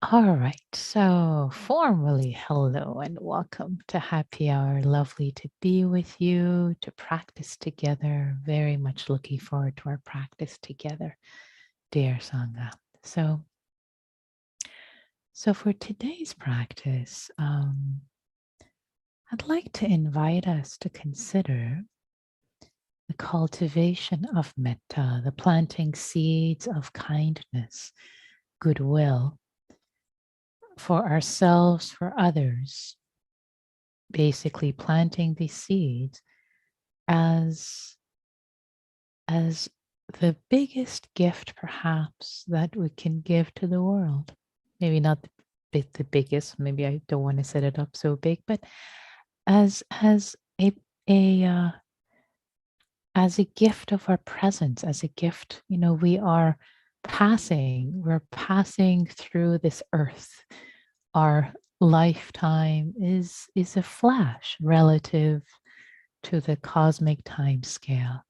All right, so formally hello and welcome to Happy Hour. Lovely to be with you, to practice together. Very much looking forward to our practice together, dear Sangha. So for today's practice, I'd like to invite us to consider the cultivation of metta, the planting seeds of kindness, goodwill for ourselves, for others, basically planting these seeds as as the biggest gift perhaps that we can give to the world. Maybe not the biggest, maybe I don't want to set it up so big, but as a as a gift of our presence, as a gift, we're passing through this earth. Our lifetime is a flash relative to the cosmic time scale.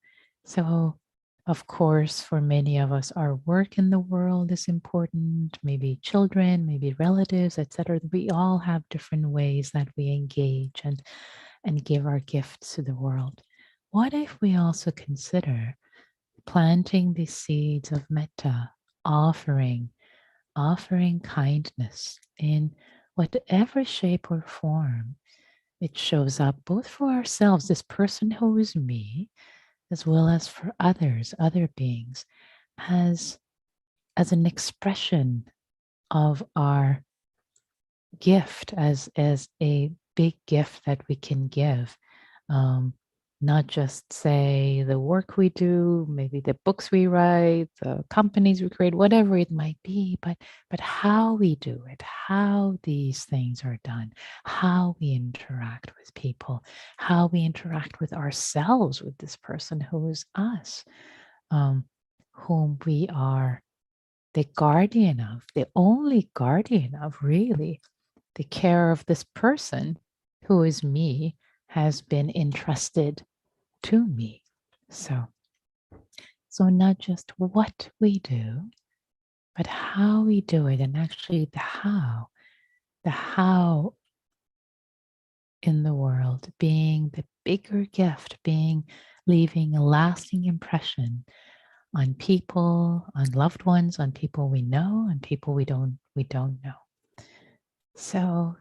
So, of course, for many of us, our work in the world is important, maybe children, maybe relatives, etc. We all have different ways that we engage and give our gifts to the world. What if we also consider planting the seeds of metta, offering, offering kindness in whatever shape or form it shows up, both for ourselves, this person who is me, as well as for others, other beings, as, as an expression of our gift, as a big gift that we can give. Um, Not just say the work we do, maybe the books we write, the companies we create, whatever it might be, but how we do it, how these things are done, how we interact with people, how we interact with ourselves, with this person who is us, um, whom we are the guardian of, the only guardian of, really. The care of this person who is me has been entrusted to me. So not just what we do, but how we do it. And actually the how in the world being the bigger gift, being leaving a lasting impression on people, on loved ones, on people we know, and people we don't know. So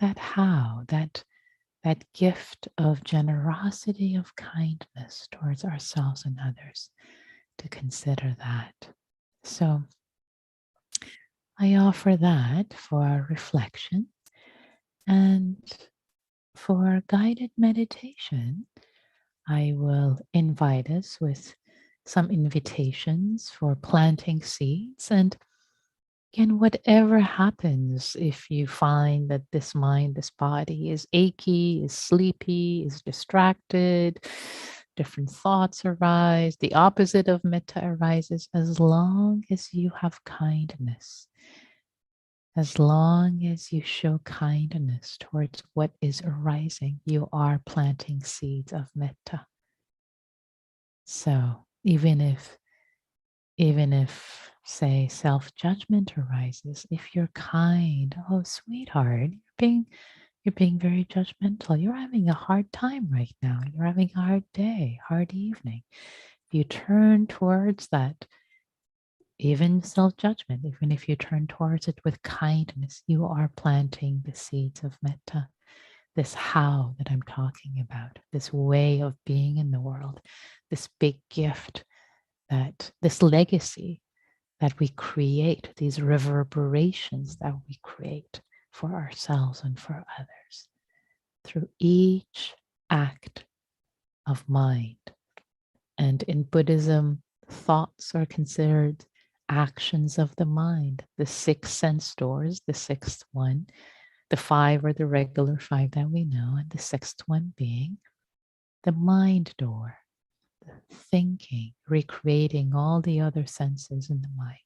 that how, that gift of generosity, of kindness towards ourselves and others, to consider that. So I offer that for our reflection, and for our guided meditation, I will invite us with some invitations for planting seeds. And again, whatever happens, if you find that this mind, this body is achy, is sleepy, is distracted, different thoughts arise, the opposite of metta arises, as long as you have kindness, as long as you show kindness towards what is arising, you are planting seeds of metta. So even if, say, self-judgment arises, if you're kind, oh sweetheart, you're being very judgmental. You're having a hard time right now. You're having a hard day, hard evening. If you turn towards that, even self-judgment, even if you turn towards it with kindness, you are planting the seeds of metta. This how that I'm talking about, this way of being in the world, this big gift, that this legacy that we create, these reverberations that we create for ourselves and for others through each act of mind. And in Buddhism, thoughts are considered actions of the mind. The 6 sense doors, the sixth one, the 5 are the regular 5 that we know, and the sixth one being the mind door, the thinking, recreating all the other senses in the mind.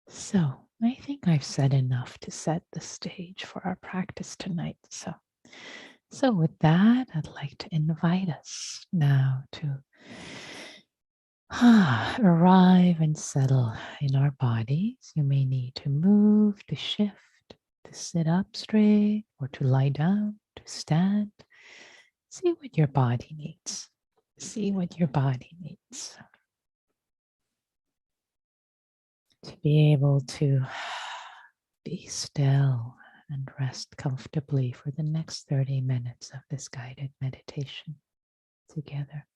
So I think I've said enough to set the stage for our practice tonight. So with that, I'd like to invite us now to Arrive and settle in our bodies. You may need to move, to shift, to sit up straight, or to lie down, to stand. See what your body needs. See what your body needs. To be able to be still and rest comfortably for the next 30 minutes of this guided meditation together.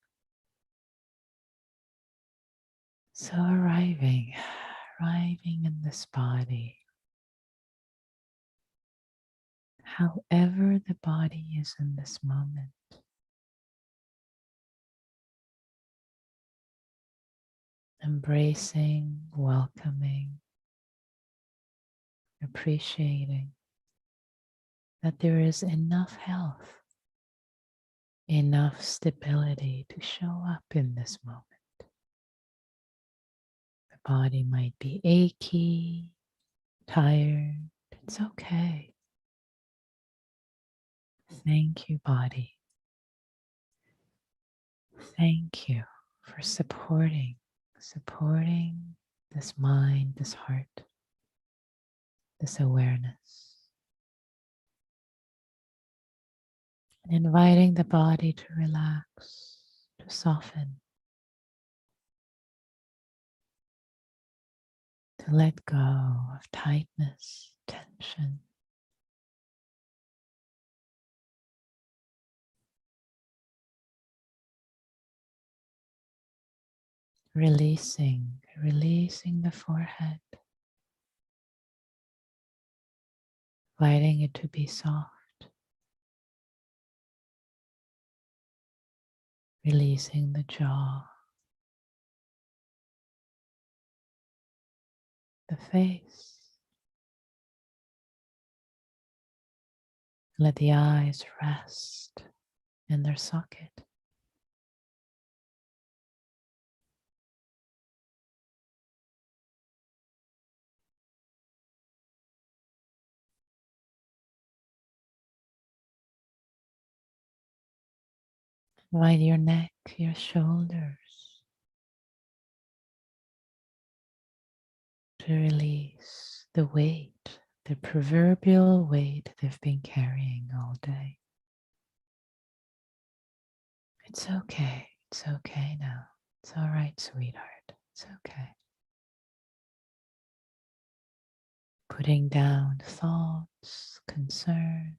So arriving in this body, however the body is in this moment, embracing, welcoming, appreciating that there is enough health, enough stability to show up in this moment. The body might be achy, tired. It's okay. Thank you, body. Thank you for supporting this mind, this heart, this awareness. And inviting the body to relax, to soften, to let go of tightness, tension. Releasing the forehead, inviting it to be soft, releasing the jaw, the face. Let the eyes rest in their socket. Invite your neck, your shoulders to release the weight, the proverbial weight they've been carrying all day. It's okay. It's okay now. It's all right, sweetheart. It's okay. Putting down thoughts, concerns.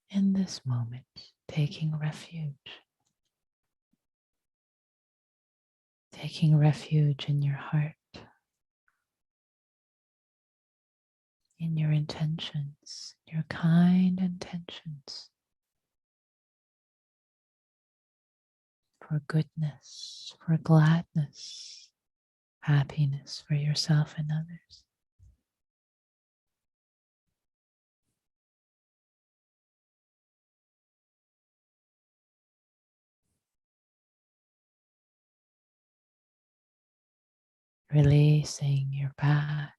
In this moment, taking refuge. Taking refuge in your heart, in your intentions, your kind intentions for goodness, for gladness, happiness for yourself and others. Releasing your back,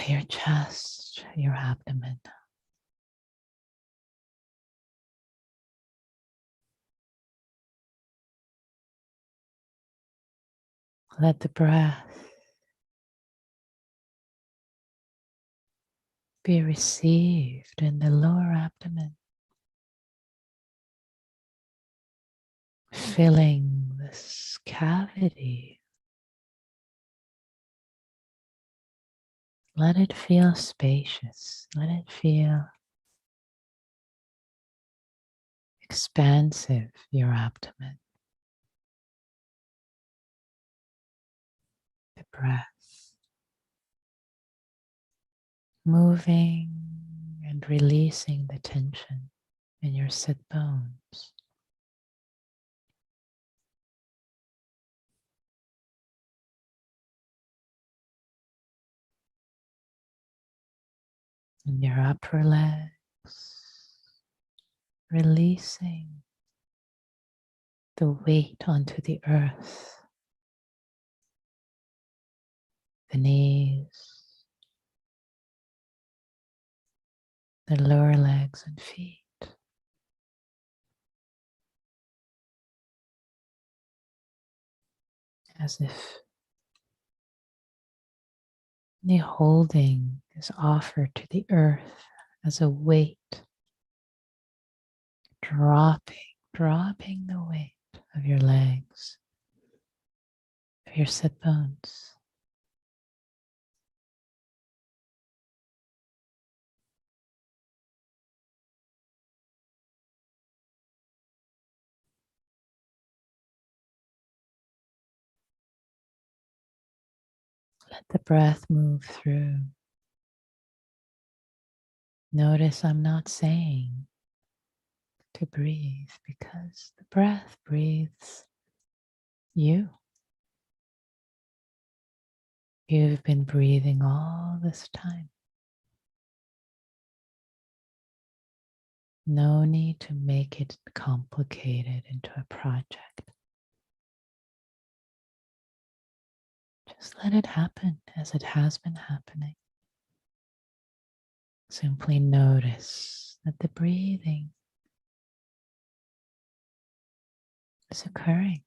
your chest, your abdomen. Let the breath be received in the lower abdomen, filling this cavity. Let it feel spacious. Let it feel expansive, your abdomen. The breath moving and releasing the tension in your sit bones. In your upper legs, releasing the weight onto the earth, the knees, the lower legs and feet, as if the holding is offered to the earth as a weight, dropping the weight of your legs, of your sit bones. Let the breath move through. Notice I'm not saying to breathe because the breath breathes you. You've been breathing all this time. No need to make it complicated into a project. Just let it happen as it has been happening. Simply notice that the breathing is occurring.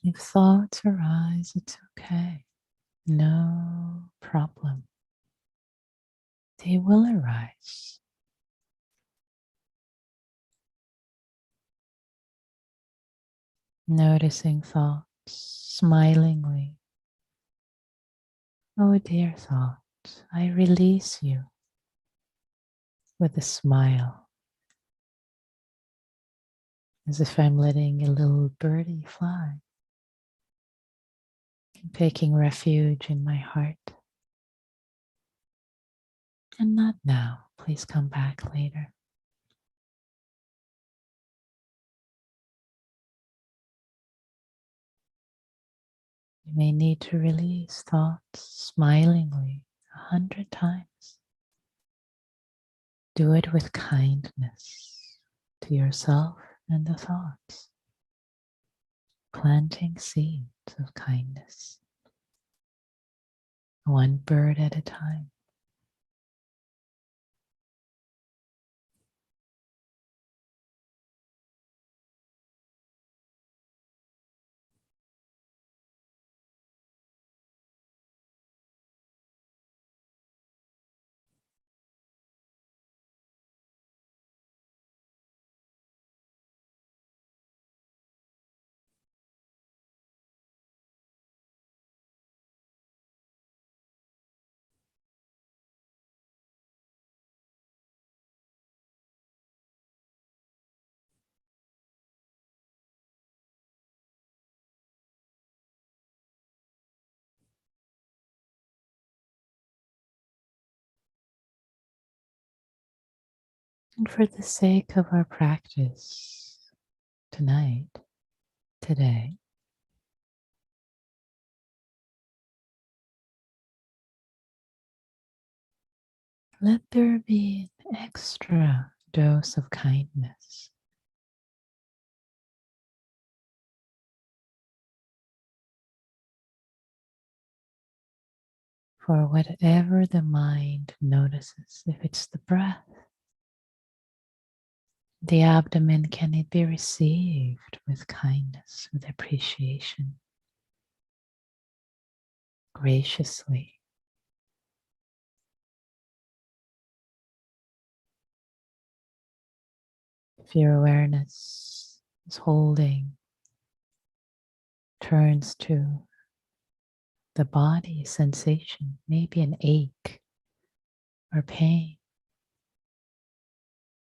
And if thoughts arise, it's okay. No problem. They will arise. Noticing thoughts smilingly. Oh, dear thought, I release you with a smile, as if I'm letting a little birdie fly, taking refuge in my heart. And not now, please come back later. You may need to release thoughts smilingly 100 times. Do it with kindness to yourself and the thoughts, planting seeds of kindness, one bird at a time. And for the sake of our practice tonight, today, let there be an extra dose of kindness. For whatever the mind notices, if it's the breath, the abdomen, can it be received with kindness, with appreciation? graciously. If your awareness is holding, turns to the body sensation, maybe an ache or pain,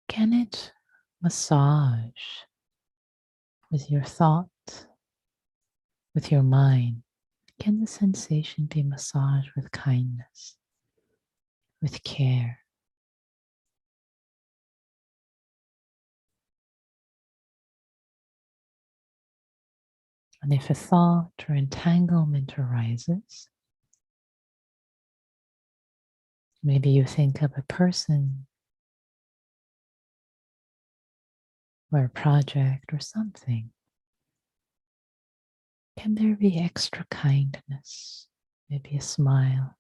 can it massage with your thought, with your mind? Can the sensation be massaged with kindness, with care? And if a thought or entanglement arises, maybe you think of a person or a project or something. Can there be extra kindness? Maybe a smile,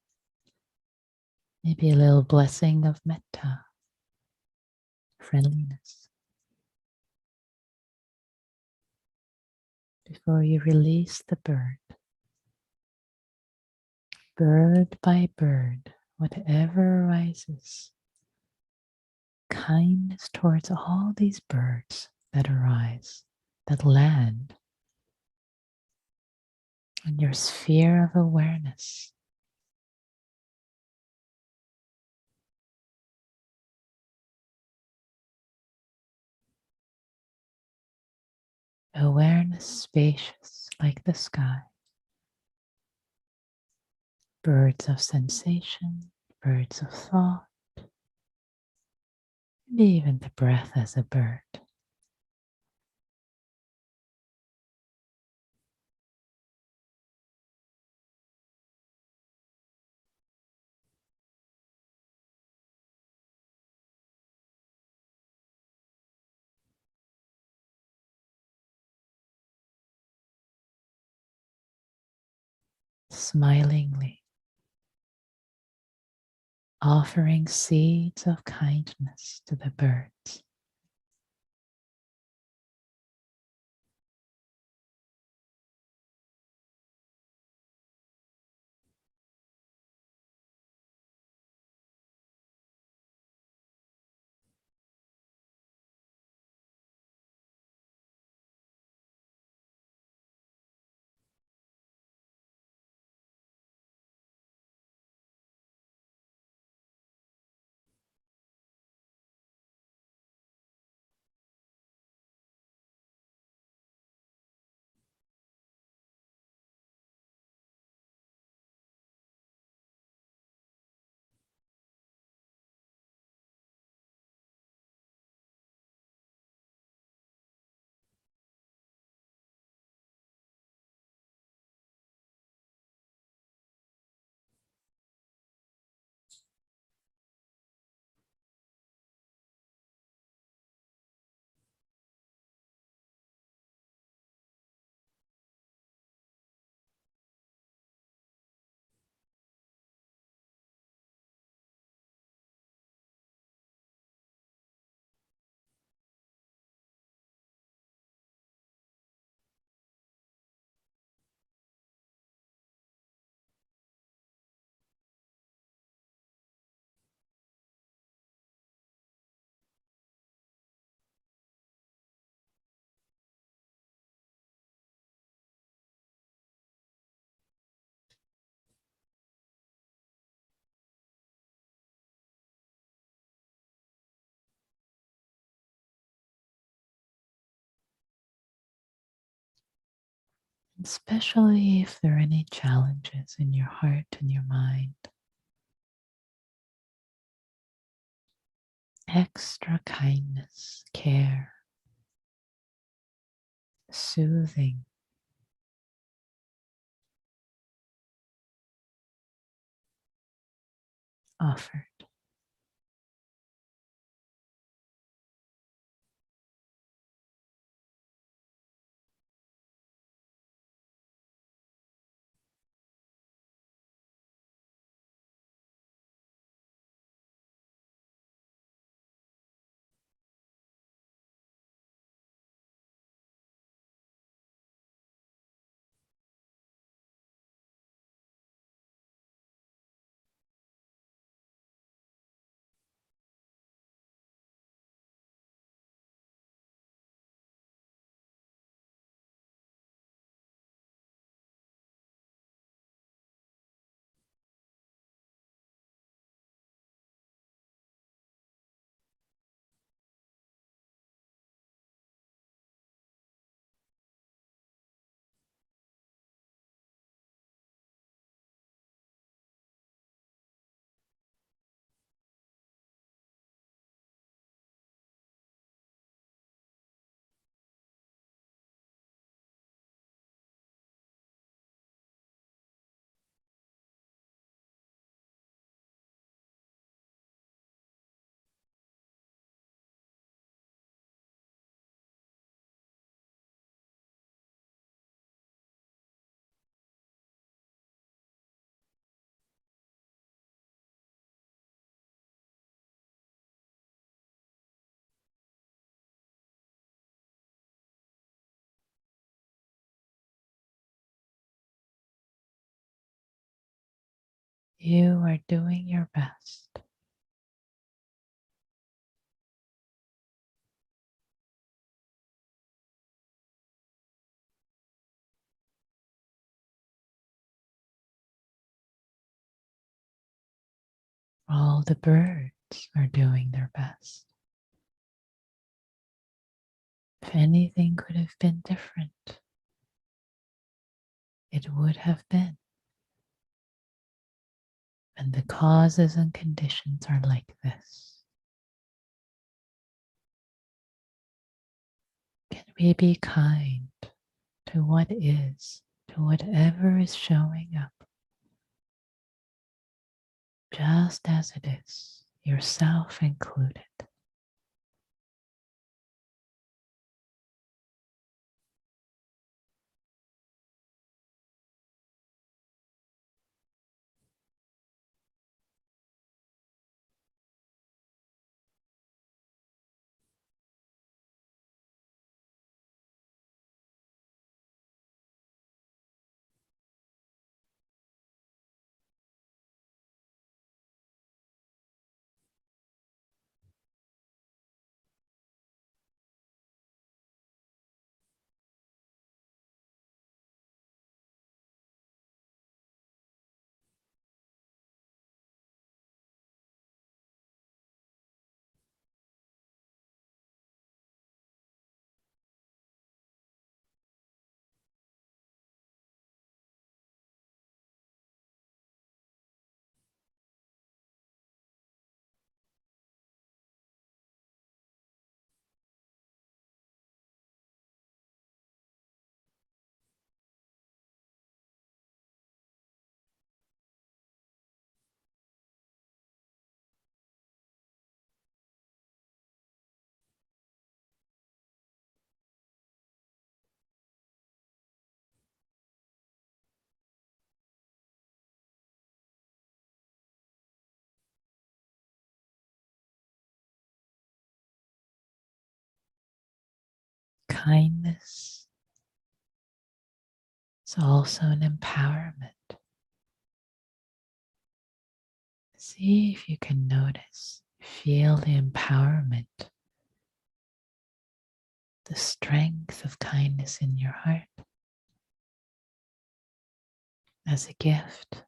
maybe a little blessing of metta, friendliness, before you release the bird by bird, whatever arises. Kindness towards all these birds that arise, that land in your sphere of awareness. Awareness spacious like the sky. Birds of sensation, birds of thought, and even the breath as a bird. Smilingly, offering seeds of kindness to the birds. Especially if there are any challenges in your heart and your mind. Extra kindness, care, soothing, offered. You are doing your best. All the birds are doing their best. If anything could have been different, it would have been. And the causes and conditions are like this. Can we be kind to what is, to whatever is showing up, just as it is, yourself included? Kindness is also an empowerment. See if you can notice, feel the empowerment, the strength of kindness in your heart as a gift.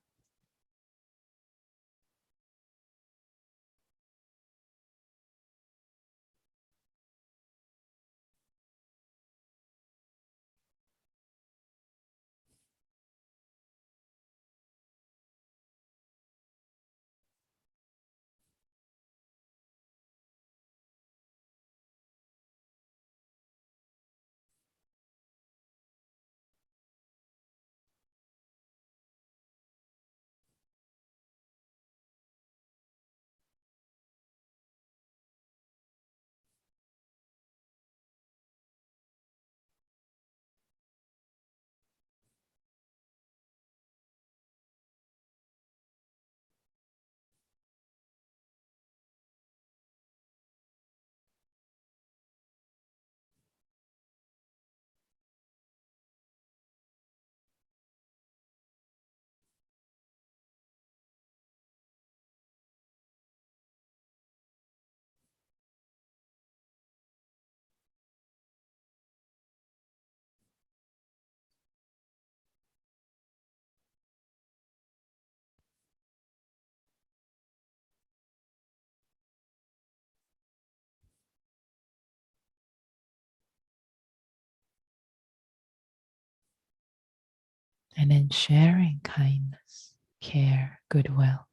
And in sharing kindness, care, goodwill,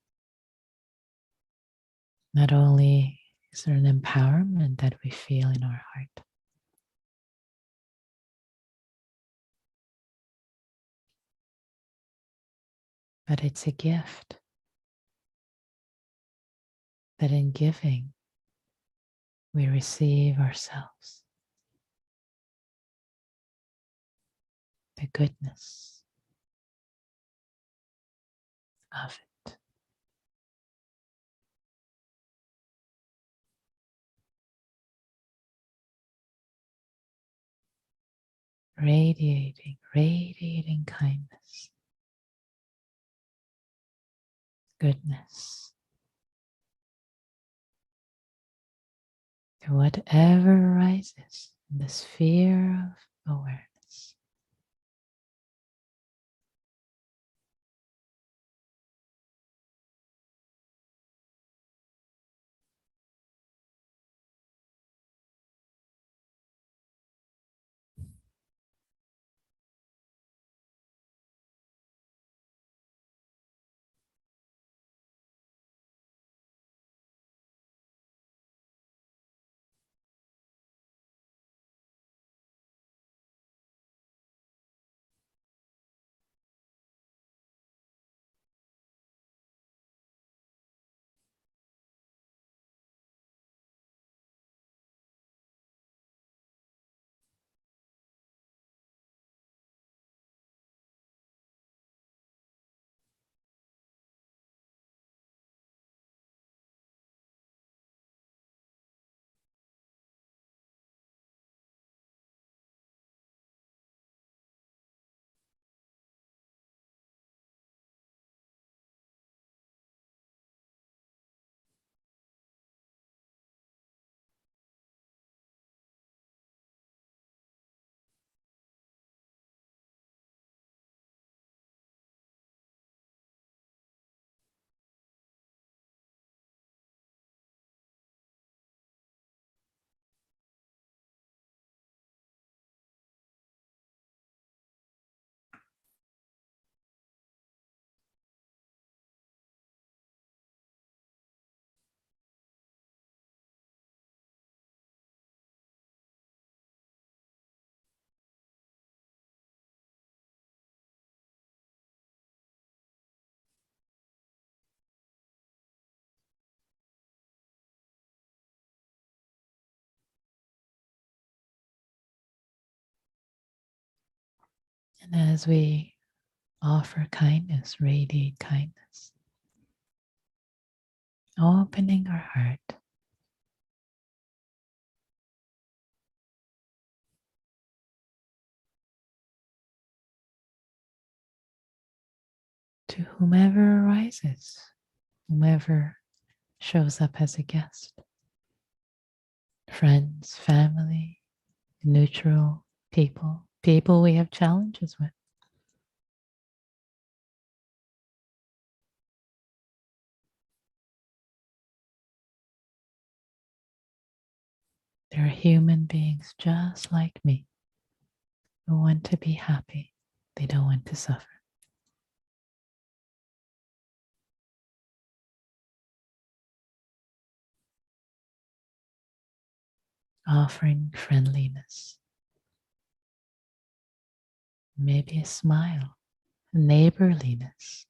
not only is there an empowerment that we feel in our heart, but it's a gift that in giving we receive ourselves, the goodness of it. Radiating, radiating kindness. goodness to whatever arises in the sphere of awareness. And as we offer kindness, radiate kindness, opening our heart to whomever arises, whomever shows up as a guest, friends, family, neutral people, people we have challenges with. They're human beings just like me who want to be happy. They don't want to suffer. Offering friendliness, maybe a smile, neighborliness.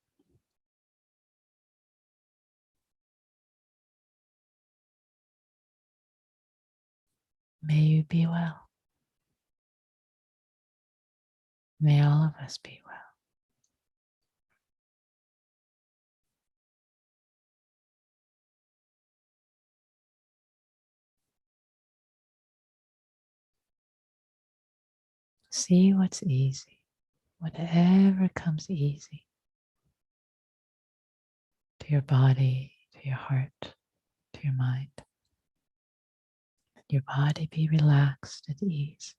May you be well. May all of us be well. See what's easy, whatever comes easy to your body, to your heart, to your mind. Let your body be relaxed at ease.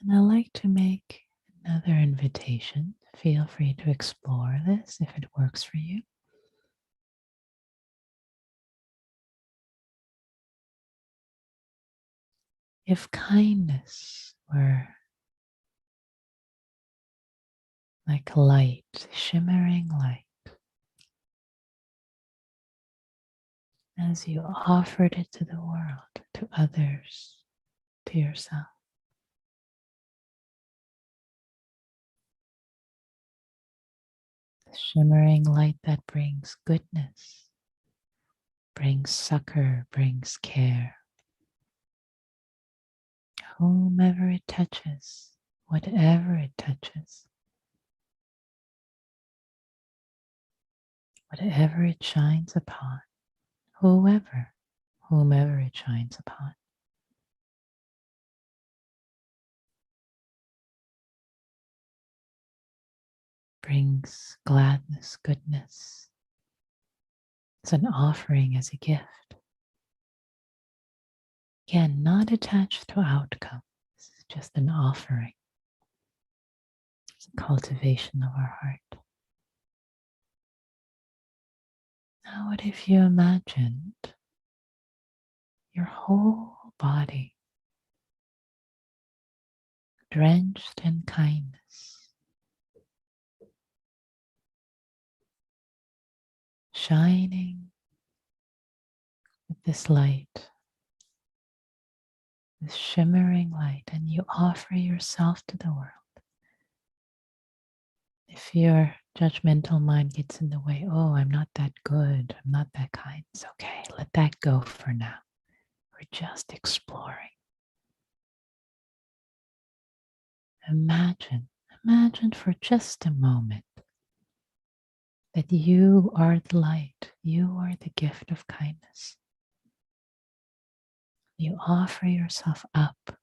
And I like to make another invitation. Feel free to explore this if it works for you. If kindness were like light, shimmering light, as you offered it to the world, to others, to yourself, the shimmering light that brings goodness, brings succor, brings care. Whomever it touches, whatever it touches, whatever it shines upon, whomever it shines upon, brings gladness, goodness. It's an offering as a gift. Again, not attached to outcome. This is just an offering. It's a cultivation of our heart. Now, what if you imagined your whole body drenched in kindness, shining with this light, this shimmering light, and you offer yourself to the world. If your judgmental mind gets in the way, oh, I'm not that good, I'm not that kind, it's okay, let that go for now. We're just exploring. Imagine for just a moment that you are the light, you are the gift of kindness. You offer yourself up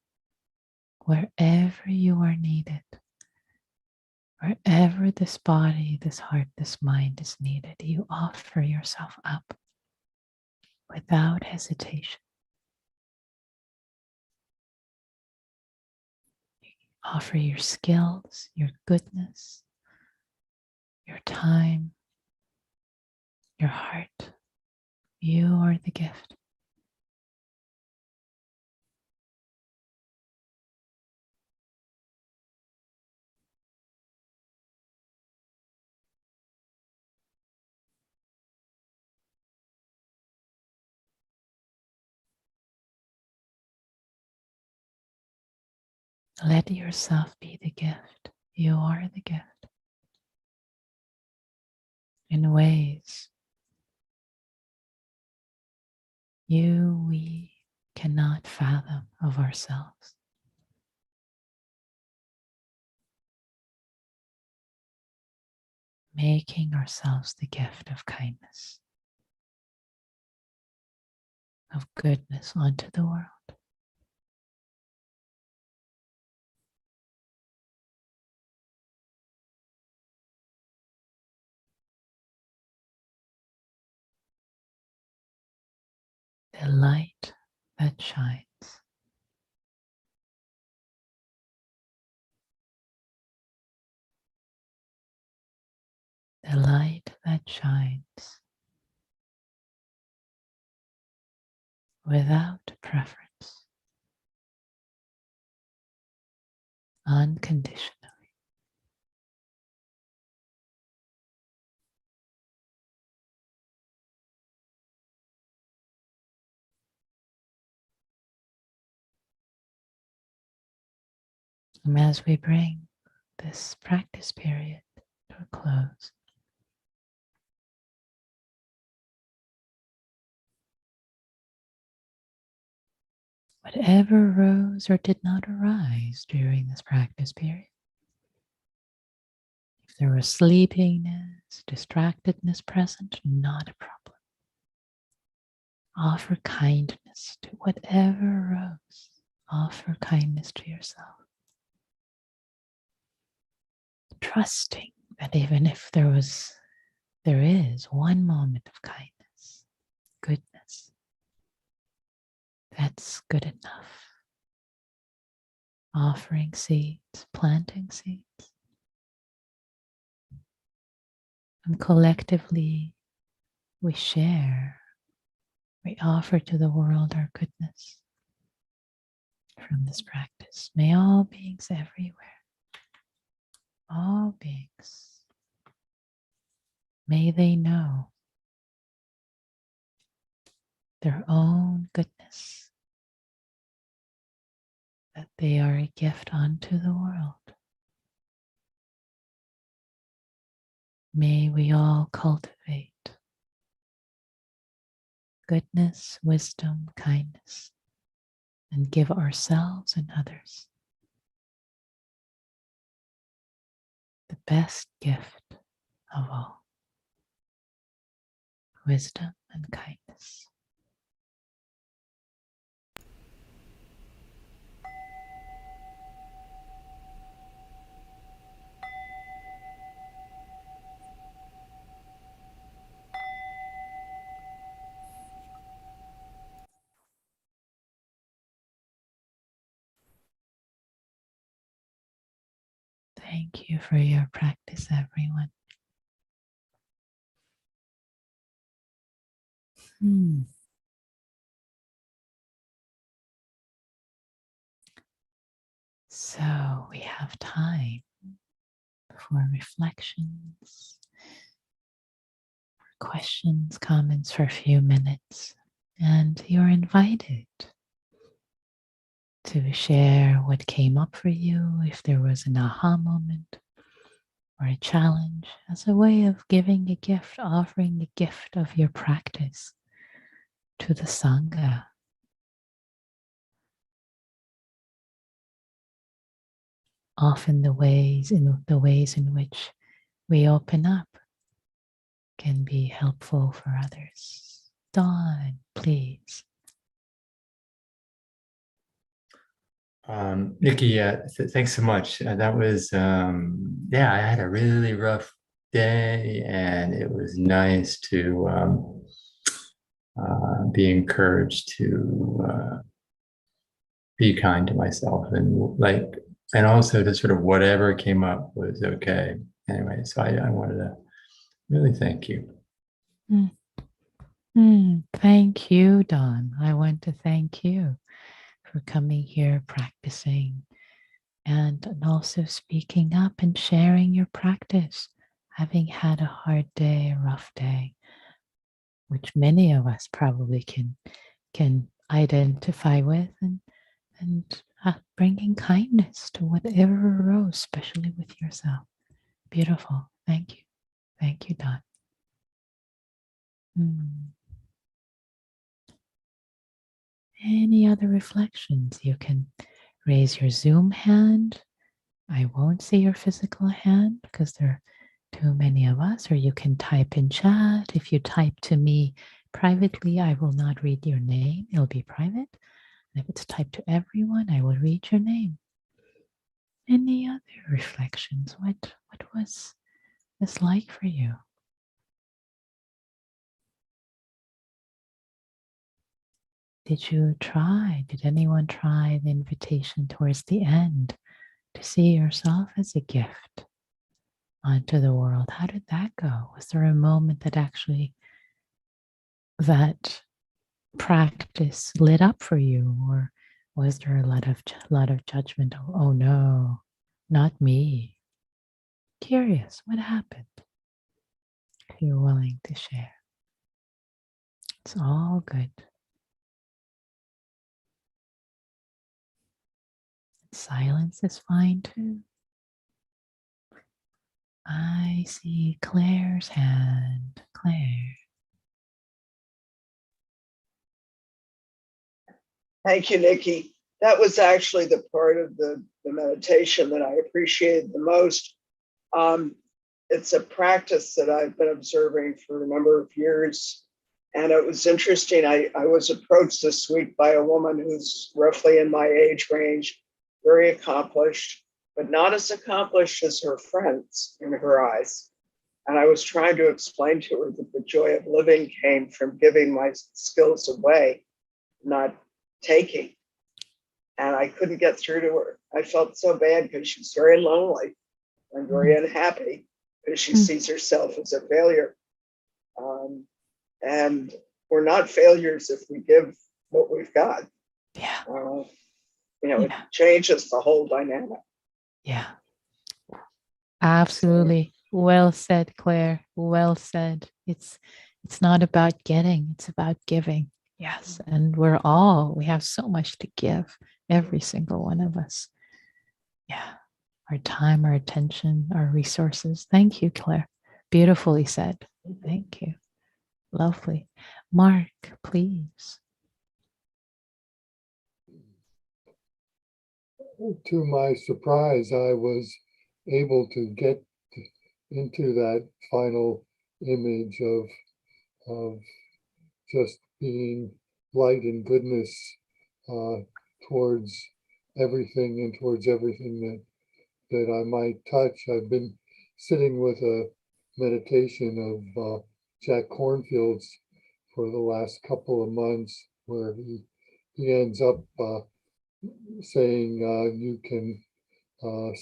wherever you are needed, wherever this body, this heart, this mind is needed. You offer yourself up without hesitation. You offer your skills, your goodness, your time, your heart. You are the gift. Let yourself be the gift. You are the gift. In ways we cannot fathom of ourselves. Making ourselves the gift of kindness, of goodness onto the world. The light that shines. The light that shines without preference, unconditionally. And as we bring this practice period to a close, whatever rose or did not arise during this practice period, if there was sleepiness, distractedness present, not a problem. Offer kindness to whatever arose. Offer kindness to yourself. Trusting that even if there is one moment of kindness, goodness, that's good enough. offering seeds, planting seeds. And collectively, we share, we offer to the world our goodness from this practice. May all beings everywhere, all beings, may they know their own goodness, that they are a gift unto the world. May we all cultivate goodness, wisdom, kindness, and give ourselves and others the best gift of all, wisdom and kindness. Thank you for your practice, everyone. So we have time for reflections, for questions, comments for a few minutes, and you're invited to share what came up for you, if there was an aha moment or a challenge, as a way of giving a gift, offering a gift of your practice to the Sangha. Often the ways in which we open up can be helpful for others. Dawn, please. Nikki, thanks so much. That was, I had a really rough day, and it was nice to be encouraged to be kind to myself, and also to sort of whatever came up was okay. Anyway, so I wanted to really thank you. Thank you, Dawn. I want to thank you for coming here, practicing, and also speaking up and sharing your practice, having had a hard day, a rough day, which many of us probably can identify with, and bringing kindness to whatever arose, especially with yourself. Beautiful. Thank you. Thank you, Dawn. Any other reflections? You can raise your Zoom hand. I won't see your physical hand because there are too many of us, or you can type in chat. If you type to me privately, I will not read your name. It'll be private. And if it's typed to everyone, I will read your name. Any other reflections? What was this like for you? Did anyone try the invitation towards the end to see yourself as a gift onto the world? How did that go? Was there a moment that actually that practice lit up for you, or was there a lot of judgment? Oh no, not me. Curious, what happened? If you're willing to share, it's all good. Silence is fine too. I see Claire's hand. Claire. Thank you, Nikki. That was actually the part of the meditation that I appreciated the most. It's a practice that I've been observing for a number of years. And it was interesting. I was approached this week by a woman who's roughly in my age range, very accomplished, but not as accomplished as her friends in her eyes. And I was trying to explain to her that the joy of living came from giving my skills away, not taking. and I couldn't get through to her. I felt so bad because she's very lonely and very unhappy because she sees herself as a failure. And we're not failures if we give what we've got. Yeah. It changes the whole dynamic. Yeah. Absolutely. Well said, Claire. Well said. It's not about getting, it's about giving. Yes. And we have so much to give, every single one of us. Yeah. Our time, our attention, our resources. Thank you, Claire. Beautifully said. Thank you. Lovely. Mark, please. To my surprise, I was able to get into that final image of just being light and goodness towards everything and towards everything that I might touch. I've been sitting with a meditation of Jack Cornfield's for the last couple of months, where he ends up saying you can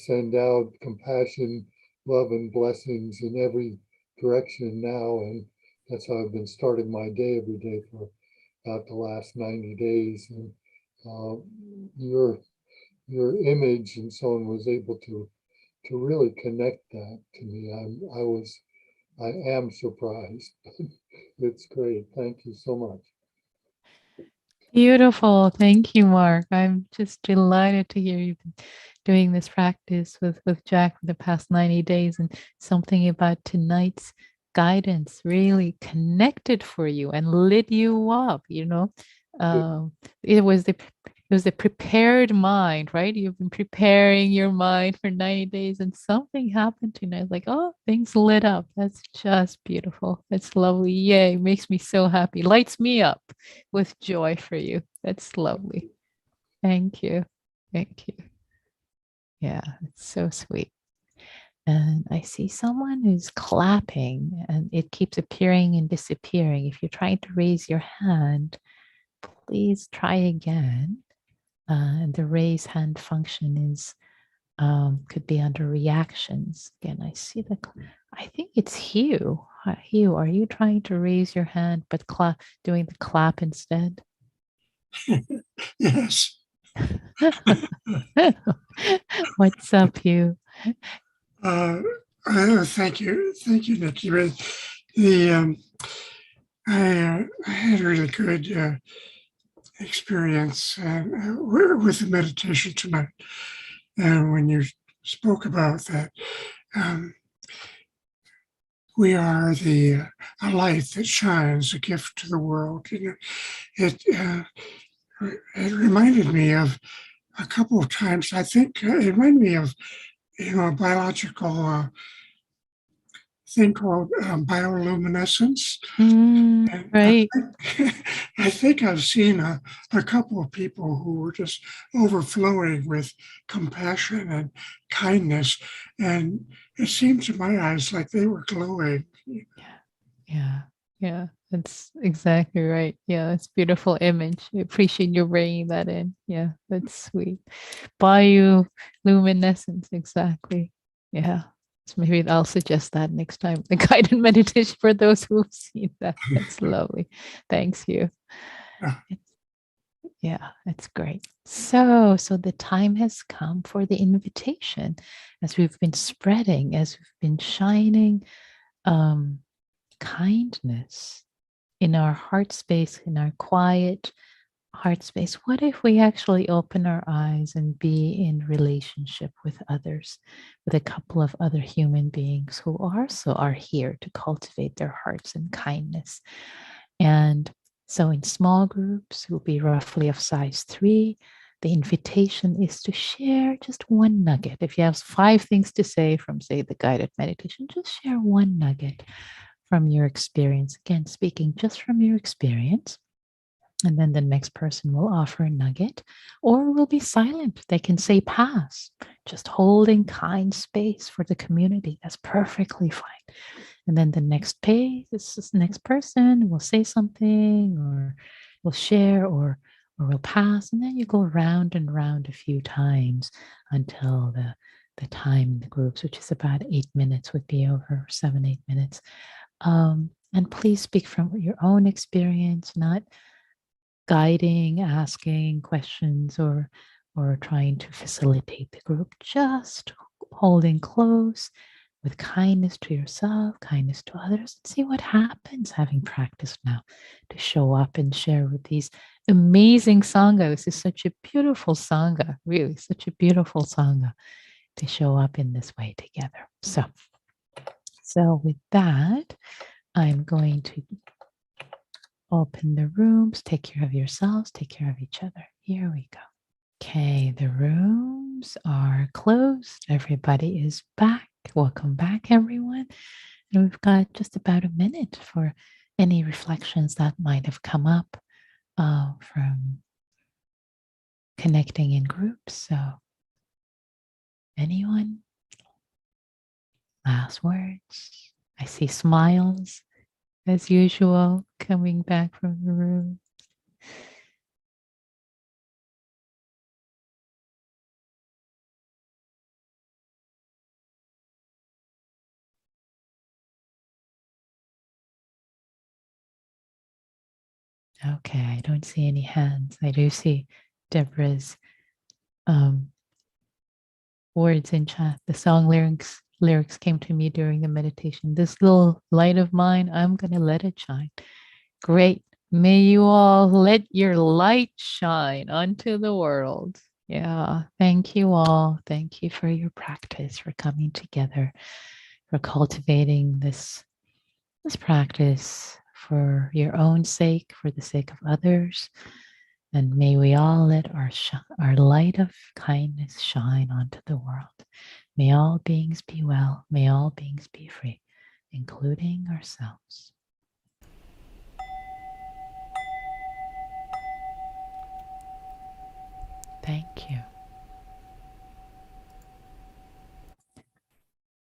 send out compassion, love, and blessings in every direction now. And that's how I've been starting my day every day for about the last 90 days. And your image and so on was able to really connect that to me. I am surprised. It's great. Thank you so much. Beautiful. Thank you, Mark. I'm just delighted to hear you've been doing this practice with Jack for the past 90 days, and something about tonight's guidance really connected for you and lit you up, it was the prepared mind, right? You've been preparing your mind for 90 days, and something happened tonight. Like, oh, things lit up. That's just beautiful. That's lovely. Yay. Makes me so happy. Lights me up with joy for you. That's lovely. Thank you. Thank you. Yeah, it's so sweet. And I see someone who's clapping and it keeps appearing and disappearing. If you're trying to raise your hand, please try again. And the raise hand function is could be under reactions. Again, I see I think it's Hugh. Hugh, are you trying to raise your hand but doing the clap instead? Yes. What's up, Hugh? Thank you, Nikki. I had a really good experience with the meditation tonight. And when you spoke about that, we are a light that shines, a gift to the world. It reminded me of a couple of times. I think it reminded me of a biological thing called bioluminescence. Right. I think I've seen a couple of people who were just overflowing with compassion and kindness, and it seemed to my eyes like they were glowing. Yeah, that's exactly right. Yeah, it's a beautiful image. I appreciate you bringing that in. Yeah, that's sweet. Bioluminescence, exactly. Yeah. So maybe I'll suggest that next time. The guided meditation for those who've seen that. That's lovely. Thanks, Hugh. Yeah, it's great. So the time has come for the invitation, as we've been spreading, as we've been shining kindness in our heart space, in our quiet heart space. What if we actually open our eyes and be in relationship with others, with a couple of other human beings who also are here to cultivate their hearts in kindness? And so in small groups, will be roughly of size 3. The invitation is to share just one nugget. If you have 5 things to say from, say, the guided meditation, just share one nugget from your experience. Again, speaking just from your experience. And then the next person will offer a nugget or will be silent. They can say pass, just holding kind space for the community. That's perfectly fine. And then the next next person will say something or will share or or we'll pass, and then you go round and round a few times until the time in the groups, which is about 8 minutes, would be over, 7, 8 minutes. And please speak from your own experience, not guiding, asking questions, or trying to facilitate the group, just holding close with kindness to yourself, kindness to others, and see what happens having practiced now to show up and share with these amazing Sangha. This is such a beautiful Sangha, really, such a beautiful Sangha to show up in this way together. So with that, I'm going to open the rooms, take care of yourselves, take care of each other. Here we go. Okay, the rooms are closed. Everybody is back. Welcome back, everyone. And we've got just about a minute for any reflections that might have come up from connecting in groups. So, anyone? Last words? I see smiles as usual coming back from the room. Okay, I don't see any hands. I do see Deborah's words in chat. The song lyrics came to me during the meditation. This little light of mine, I'm gonna let it shine. Great. May you all let your light shine onto the world. Yeah. Thank you all. Thank you for your practice, for coming together, for cultivating this practice for your own sake, for the sake of others. And may we all let our light of kindness shine onto the world. May all beings be well. May all beings be free, including ourselves. Thank you.